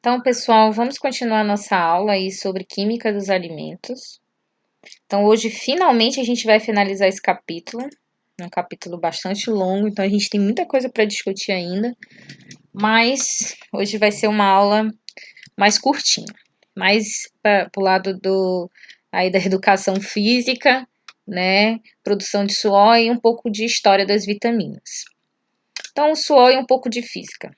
Então, pessoal, vamos continuar nossa aula aí sobre química dos alimentos. Então, hoje, finalmente, a gente vai finalizar esse capítulo. É um capítulo bastante longo, então a gente tem muita coisa para discutir ainda. Mas hoje vai ser uma aula mais curtinha. Mais para o lado aí da educação física, né? Produção de suor e um pouco de história das vitaminas. Então, o suor e um pouco de física.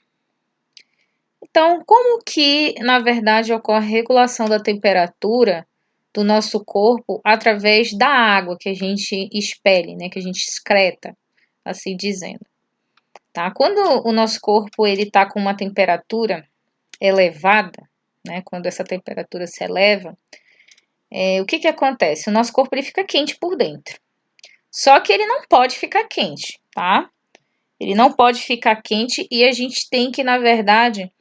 Então, como que, na verdade, ocorre a regulação da temperatura do nosso corpo através da água que a gente expele, né, que a gente excreta, assim dizendo, tá? Quando o nosso corpo ele tá com uma temperatura elevada, né, quando essa temperatura se eleva, o que que acontece? O nosso corpo ele fica quente por dentro. Só que ele não pode ficar quente, tá? Ele não pode ficar quente e a gente tem que, na verdade,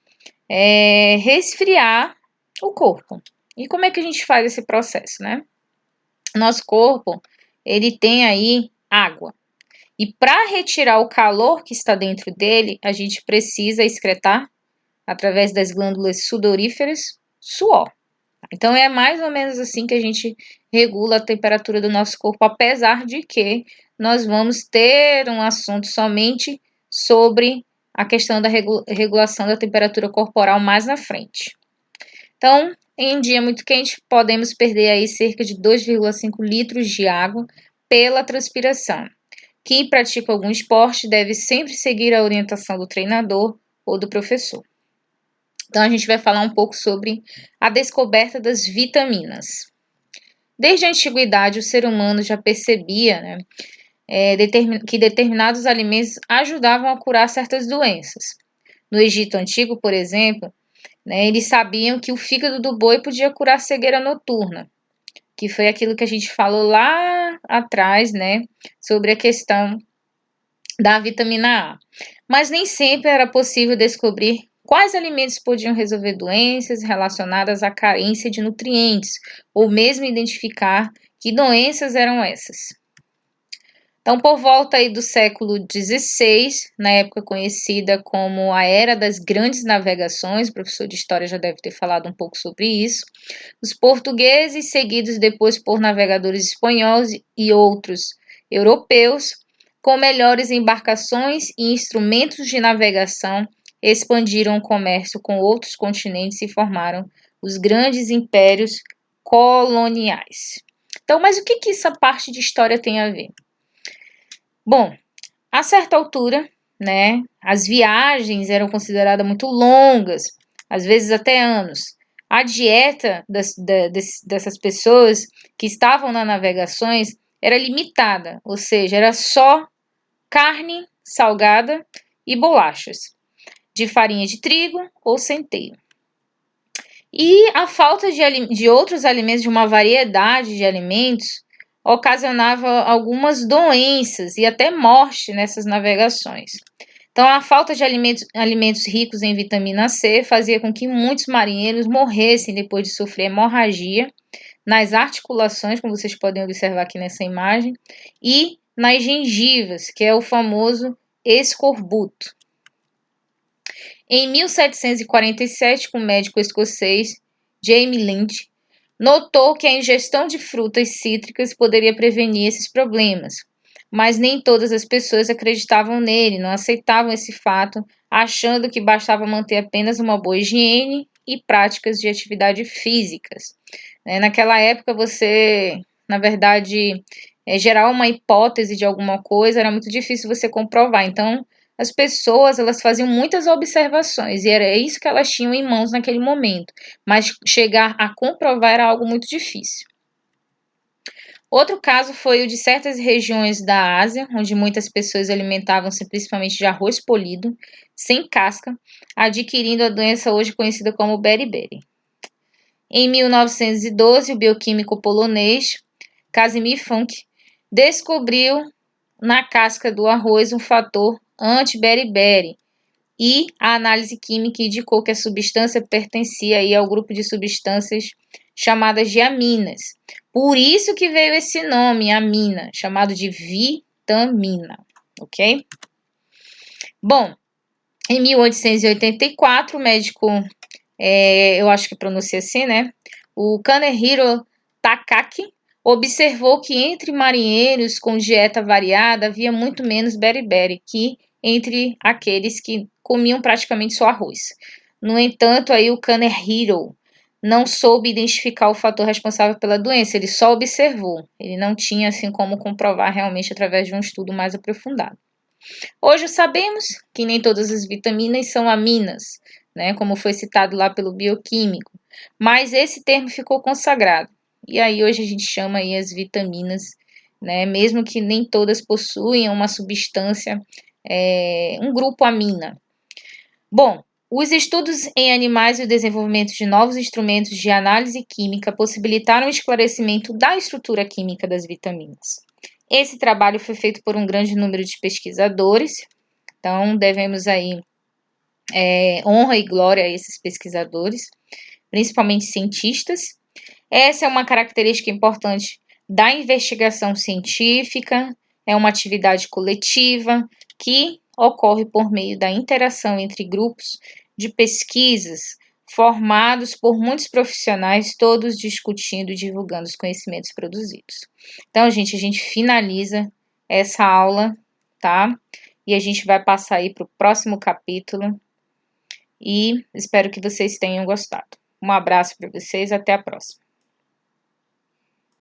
resfriar o corpo. E como é que a gente faz esse processo, né? Nosso corpo, ele tem aí água. E para retirar o calor que está dentro dele, a gente precisa excretar, através das glândulas sudoríferas, suor. Então, é mais ou menos assim que a gente regula a temperatura do nosso corpo, apesar de que nós vamos ter um assunto somente sobre a questão da regulação da temperatura corporal mais na frente. Então, em um dia muito quente, podemos perder aí cerca de 2,5 litros de água pela transpiração. Quem pratica algum esporte deve sempre seguir a orientação do treinador ou do professor. Então, a gente vai falar um pouco sobre a descoberta das vitaminas. Desde a antiguidade, o ser humano já percebia, né, que determinados alimentos ajudavam a curar certas doenças. No Egito Antigo, por exemplo, né, eles sabiam que o fígado do boi podia curar cegueira noturna, que foi aquilo que a gente falou lá atrás, né, sobre a questão da vitamina A. Mas nem sempre era possível descobrir quais alimentos podiam resolver doenças relacionadas à carência de nutrientes, ou mesmo identificar que doenças eram essas. Então, por volta aí do século XVI, na época conhecida como a Era das Grandes Navegações, o professor de História já deve ter falado um pouco sobre isso, os portugueses, seguidos depois por navegadores espanhóis e outros europeus, com melhores embarcações e instrumentos de navegação, expandiram o comércio com outros continentes e formaram os grandes impérios coloniais. Então, mas o que essa parte de história tem a ver? Bom, a certa altura, né, as viagens eram consideradas muito longas, às vezes até anos. A dieta dessas pessoas que estavam nas navegações era limitada, ou seja, era só carne salgada e bolachas, de farinha de trigo ou centeio. E a falta de outros alimentos, de uma variedade de alimentos, ocasionava algumas doenças e até morte nessas navegações. Então, a falta de alimentos ricos em vitamina C fazia com que muitos marinheiros morressem depois de sofrer hemorragia nas articulações, como vocês podem observar aqui nessa imagem, e nas gengivas, que é o famoso escorbuto. Em 1747, o médico escocês James Lind notou que a ingestão de frutas cítricas poderia prevenir esses problemas, mas nem todas as pessoas acreditavam nele, não aceitavam esse fato, achando que bastava manter apenas uma boa higiene e práticas de atividade físicas. Naquela época, você, na verdade, gerar uma hipótese de alguma coisa era muito difícil você comprovar. Então, as pessoas elas faziam muitas observações e era isso que elas tinham em mãos naquele momento, mas chegar a comprovar era algo muito difícil. Outro caso foi o de certas regiões da Ásia, onde muitas pessoas alimentavam-se principalmente de arroz polido, sem casca, adquirindo a doença hoje conhecida como beriberi. Em 1912, o bioquímico polonês Casimir Funk descobriu na casca do arroz um fator anti-beriberi e a análise química indicou que a substância pertencia aí ao grupo de substâncias chamadas de aminas. Por isso que veio esse nome, amina, chamado de vitamina, ok? Bom, em 1884, o médico eu acho que pronuncia assim, né? O Kanehiro Takaki observou que entre marinheiros com dieta variada havia muito menos beriberi que entre aqueles que comiam praticamente só arroz. No entanto, aí o Kanehiro não soube identificar o fator responsável pela doença, ele só observou. Ele não tinha assim como comprovar realmente através de um estudo mais aprofundado. Hoje sabemos que nem todas as vitaminas são aminas, né, como foi citado lá pelo bioquímico, mas esse termo ficou consagrado. E aí hoje a gente chama aí as vitaminas, né, mesmo que nem todas possuem uma substância, um grupo amina. Bom, os estudos em animais e o desenvolvimento de novos instrumentos de análise química possibilitaram o esclarecimento da estrutura química das vitaminas. Esse trabalho foi feito por um grande número de pesquisadores, então devemos aí honra e glória a esses pesquisadores, principalmente cientistas. Essa é uma característica importante da investigação científica, é uma atividade coletiva que ocorre por meio da interação entre grupos de pesquisas formados por muitos profissionais, todos discutindo e divulgando os conhecimentos produzidos. Então, gente, a gente finaliza essa aula, tá? E a gente vai passar aí para o próximo capítulo e espero que vocês tenham gostado. Um abraço para vocês, até a próxima.